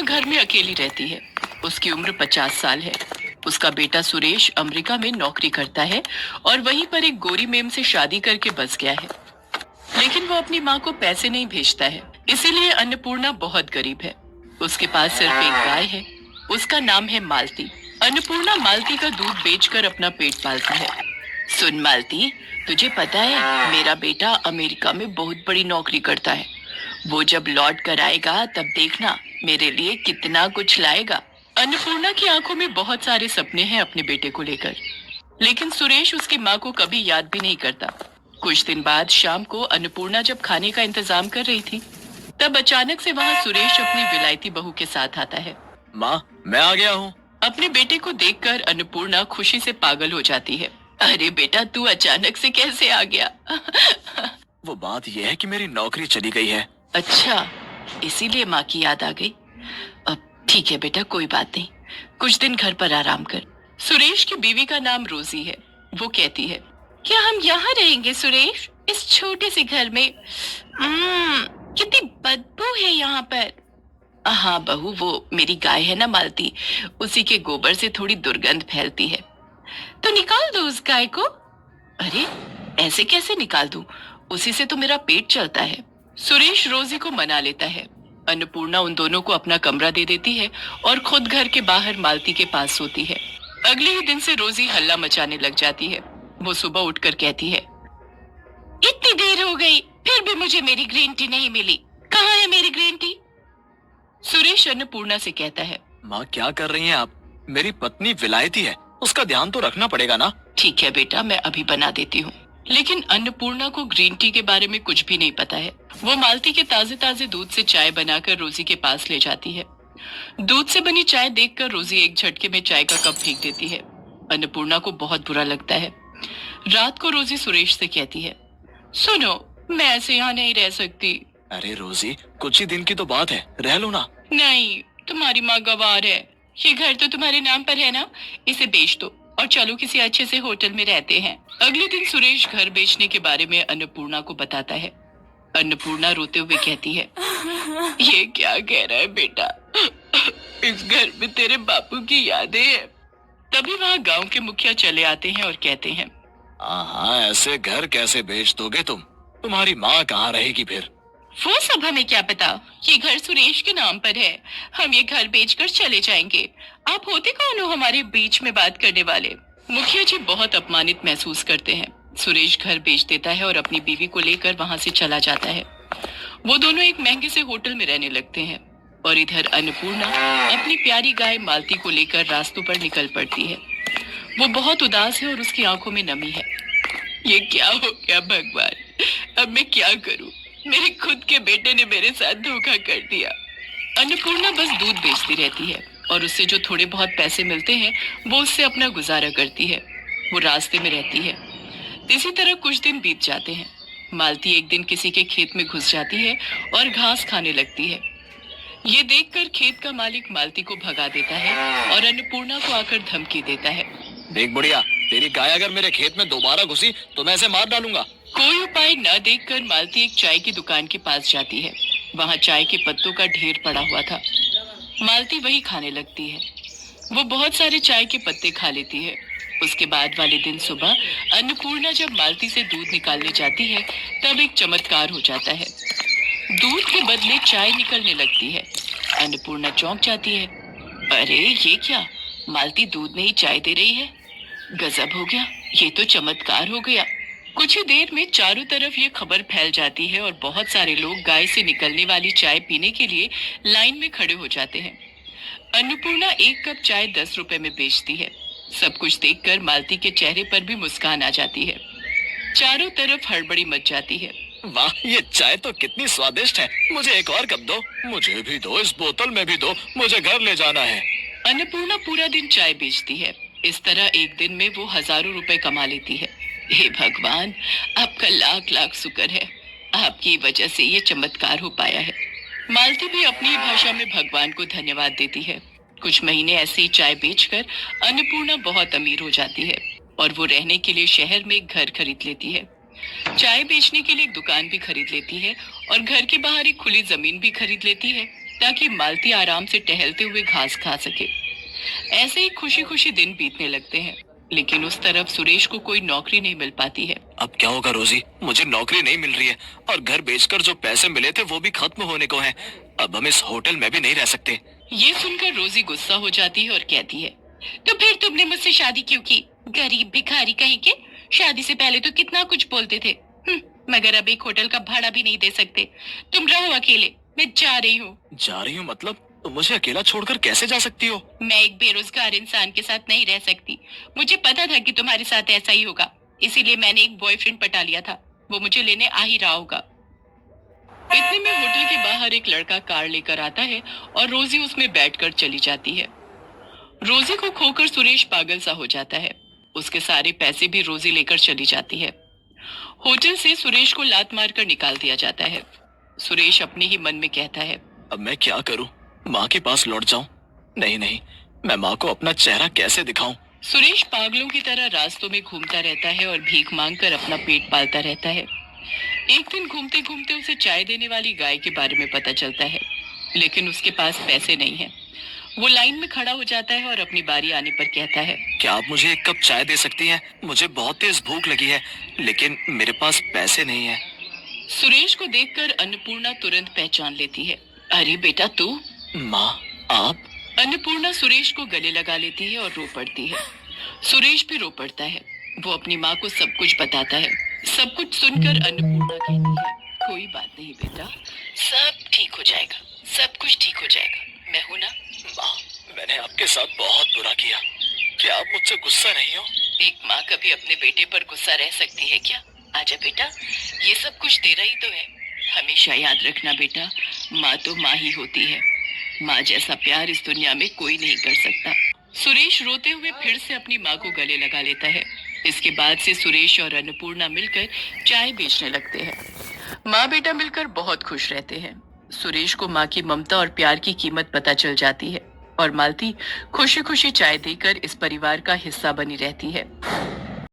अन्नपूर्णा घर में अकेली रहती है। उसकी उम्र 50 साल है। उसका बेटा सुरेश अमेरिका में नौकरी करता है और वहीं पर एक गोरी मेम से शादी करके बस गया है। लेकिन वो अपनी माँ को पैसे नहीं भेजता है, इसीलिए अन्नपूर्णा बहुत गरीब है। उसके पास सिर्फ एक गाय है। उसका नाम है मालती। अन्नपूर्णा मालती का दूध बेचकर अपना पेट पालती है। सुन मालती, तुझे पता है मेरा बेटा अमेरिका में बहुत बड़ी नौकरी करता है। वो जब लौट कर आएगा तब देखना मेरे लिए कितना कुछ लाएगा। अन्नपूर्णा की आंखों में बहुत सारे सपने हैं अपने बेटे को लेकर, लेकिन सुरेश उसकी माँ को कभी याद भी नहीं करता। कुछ दिन बाद शाम को अन्नपूर्णा जब खाने का इंतजाम कर रही थी, तब अचानक से वहाँ सुरेश अपनी विलायती बहू के साथ आता है। माँ, मैं आ गया हूँ। अपने बेटे को देखकर अन्नपूर्णा खुशी से पागल हो जाती है। अरे बेटा, तू अचानक से कैसे आ गया? वो बात यह है कि मेरी नौकरी चली गई है। अच्छा, इसीलिए माँ की याद आ गई। अब ठीक है बेटा, कोई बात नहीं, कुछ दिन घर पर आराम कर। सुरेश की बीवी का नाम रोजी है। वो कहती है, क्या हम यहाँ रहेंगे सुरेश, इस छोटे से घर में? कितनी बदबू है यहाँ पर। हाँ बहू, वो मेरी गाय है ना मालती, उसी के गोबर से थोड़ी दुर्गंध फैलती है। तो निकाल दो उस गाय को। अरे ऐसे कैसे निकाल दूं? उसी से तो मेरा पेट चलता है। सुरेश रोजी को मना लेता है। अन्नपूर्णा उन दोनों को अपना कमरा दे देती है और खुद घर के बाहर मालती के पास सोती है। अगले ही दिन से रोजी हल्ला मचाने लग जाती है। वो सुबह उठकर कहती है, इतनी देर हो गई फिर भी मुझे मेरी ग्रीन टी नहीं मिली। कहाँ है मेरी ग्रीन टी? सुरेश अन्नपूर्णा से कहता है, माँ क्या कर रही हैं आप? मेरी पत्नी विलायती है, उसका ध्यान तो रखना पड़ेगा ना। ठीक है बेटा, मैं अभी बना देती हूँ। लेकिन अन्नपूर्णा को ग्रीन टी के बारे में कुछ भी नहीं पता है। वो मालती के ताजे ताजे दूध से चाय बनाकर रोजी के पास ले जाती है। दूध से बनी चाय देखकर रोजी एक झटके में चाय का कप फेंक देती है। अन्नपूर्णा को बहुत बुरा लगता है। रात को रोजी सुरेश से कहती है, सुनो, मैं ऐसे यहाँ नहीं रह सकती। अरे रोजी, कुछ ही दिन की तो बात है, रह लो ना। नहीं, तुम्हारी माँ गवार है। ये घर तो तुम्हारे नाम पर है ना, इसे बेच दो और चलो किसी अच्छे से होटल में रहते हैं। अगले दिन सुरेश घर बेचने के बारे में अन्नपूर्णा को बताता है। अन्नपूर्णा रोते हुए कहती है, ये क्या कह रहा है बेटा? इस घर में तेरे बापू की यादें हैं। तभी वहाँ गांव के मुखिया चले आते हैं और कहते हैं, हाँ, ऐसे घर कैसे बेच दोगे तुम? तुम्हारी माँ कहाँ रहेगी फिर? वो सब हमें क्या पता, ये घर सुरेश के नाम पर है। हम ये घर बेचकर चले जाएंगे। आप होते कौन हो हमारे बीच में बात करने वाले? मुखिया जी बहुत अपमानित महसूस करते हैं। सुरेश घर बेच देता है और अपनी बीवी को लेकर वहां से चला जाता है। वो दोनों एक महंगे से होटल में रहने लगते हैं और इधर अन्नपूर्णा अपनी प्यारी गाय मालती को लेकर रास्तों पर निकल पड़ती है। वो बहुत उदास है और उसकी आंखों में नमी है। ये क्या हो गया भगवान, अब मैं क्या करूं? मेरे खुद के बेटे ने मेरे साथ धोखा कर दिया। अन्नपूर्णा बस दूध बेचती रहती है और उससे जो थोड़े बहुत पैसे मिलते हैं वो उससे अपना गुजारा करती है। वो रास्ते में रहती है। इसी तरह कुछ दिन बीत जाते हैं। मालती एक दिन किसी के खेत में घुस जाती है और घास खाने लगती है। ये देखकर खेत का मालिक मालती को भगा देता है और अन्नपूर्णा को आकर धमकी देता है, देख बुढ़िया, तेरी गाय अगर मेरे खेत में दोबारा घुसी तो मैं इसे मार डालूंगा। कोई उपाय न देखकर मालती एक चाय की दुकान के पास जाती है। वहाँ चाय के पत्तों का ढेर पड़ा हुआ था। मालती वही खाने लगती है। वो बहुत सारे चाय के पत्ते खा लेती है। उसके बाद वाले दिन सुबह अन्नपूर्णा जब मालती से दूध निकालने जाती है तब एक चमत्कार हो जाता है। दूध के बदले चाय निकलने लगती है। अन्नपूर्णा चौंक जाती है। अरे ये क्या, मालती दूध में ही चाय दे रही है। गजब हो गया, ये तो चमत्कार हो गया। कुछ ही देर में चारों तरफ ये खबर फैल जाती है और बहुत सारे लोग गाय से निकलने वाली चाय पीने के लिए लाइन में खड़े हो जाते हैं। अन्नपूर्णा एक कप चाय 10 रुपए में बेचती है। सब कुछ देखकर मालती के चेहरे पर भी मुस्कान आ जाती है। चारों तरफ हड़बड़ी मच जाती है। वाह, ये चाय तो कितनी स्वादिष्ट है। मुझे एक और कप दो, मुझे भी दो, इस बोतल में भी दो, मुझे घर ले जाना है। अन्नपूर्णा पूरा दिन चाय बेचती है। इस तरह एक दिन में वो हजारों रुपए कमा लेती है। हे भगवान, आपका लाख लाख शुक्र है, आपकी वजह से ये चमत्कार हो पाया है। मालती भी अपनी भाषा में भगवान को धन्यवाद देती है। कुछ महीने ऐसे ही चाय बेचकर अन्नपूर्णा बहुत अमीर हो जाती है और वो रहने के लिए शहर में एक घर खरीद लेती है। चाय बेचने के लिए एक दुकान भी खरीद लेती है और घर के बाहर एक खुली जमीन भी खरीद लेती है। ताकि मालती आराम से टहलते हुए घास खा सके। ऐसे ही खुशी खुशी दिन बीतने लगते हैं, लेकिन उस तरफ सुरेश को कोई नौकरी नहीं मिल पाती है। अब क्या होगा रोजी, मुझे नौकरी नहीं मिल रही है और घर बेचकर जो पैसे मिले थे वो भी खत्म होने को हैं। अब हम इस होटल में भी नहीं रह सकते। ये सुनकर रोजी गुस्सा हो जाती है और कहती है, तो फिर तुमने मुझसे शादी क्यों की? गरीब भिखारी कहीं के। शादी से पहले तो कितना कुछ बोलते थे। मगर अब एक होटल का भाड़ा भी नहीं दे सकते। तुम रहो अकेले, मैं जा रही हूँ। जा रही हूँ मतलब? तुम मुझे अकेला छोड़कर कैसे जा सकती हो? मैं एक बेरोजगार इंसान के साथ नहीं रह सकती। मुझे पता था कि तुम्हारे साथ ऐसा ही होगा, इसीलिए मैंने एक बॉयफ्रेंड पटा लिया था। वो मुझे लेने आ ही रहा होगा। इतने में होटल के बाहर एक लड़का कार लेकर आता है और रोजी उसमें बैठकर चली जाती है। रोजी को खोकर सुरेश पागल सा हो जाता है। उसके सारे पैसे भी रोजी लेकर चली जाती है। होटल से सुरेश को लात मारकर निकाल दिया जाता है। सुरेश अपने ही मन में कहता है, अब मैं क्या करूं? माँ के पास लौट जाऊं? नहीं नहीं, मैं माँ को अपना चेहरा कैसे दिखाऊं? सुरेश पागलों की तरह रास्तों में घूमता रहता है और भीख मांगकर अपना पेट पालता रहता है। एक दिन घूमते घूमते उसे चाय देने वाली गाय के बारे में पता चलता है, लेकिन उसके पास पैसे नहीं है। वो लाइन में खड़ा हो जाता है और अपनी बारी आने पर कहता है, क्या आप मुझे एक कप चाय दे सकती हैं? मुझे बहुत तेज भूख लगी है, लेकिन मेरे पास पैसे नहीं है। सुरेश को देखकर अन्नपूर्णा तुरंत पहचान लेती है। अरे बेटा तू? माँ, आप? अन्नपूर्णा सुरेश को गले लगा लेती है और रो पड़ती है। सुरेश भी रो पड़ता है। वो अपनी माँ को सब कुछ बताता है। सब कुछ सुनकर अन्नपूर्णा कहती है, कोई बात नहीं बेटा, सब ठीक हो जाएगा, सब कुछ ठीक हो जाएगा, मैं हूं ना। माँ, मैंने आपके साथ बहुत बुरा किया। क्या आप मुझसे गुस्सा नहीं हो? एक माँ कभी अपने बेटे पर गुस्सा रह सकती है क्या? आजा बेटा, ये सब कुछ तेरा ही तो है। हमेशा याद रखना बेटा, माँ तो माँ ही होती है। माँ जैसा प्यार इस दुनिया में कोई नहीं कर सकता। सुरेश रोते हुए फिर से अपनी माँ को गले लगा लेता है। इसके बाद से सुरेश और अन्नपूर्णा मिलकर चाय बेचने लगते हैं। माँ बेटा मिलकर बहुत खुश रहते हैं। सुरेश को माँ की ममता और प्यार की कीमत पता चल जाती है और मालती खुशी खुशी चाय देकर इस परिवार का हिस्सा बनी रहती है।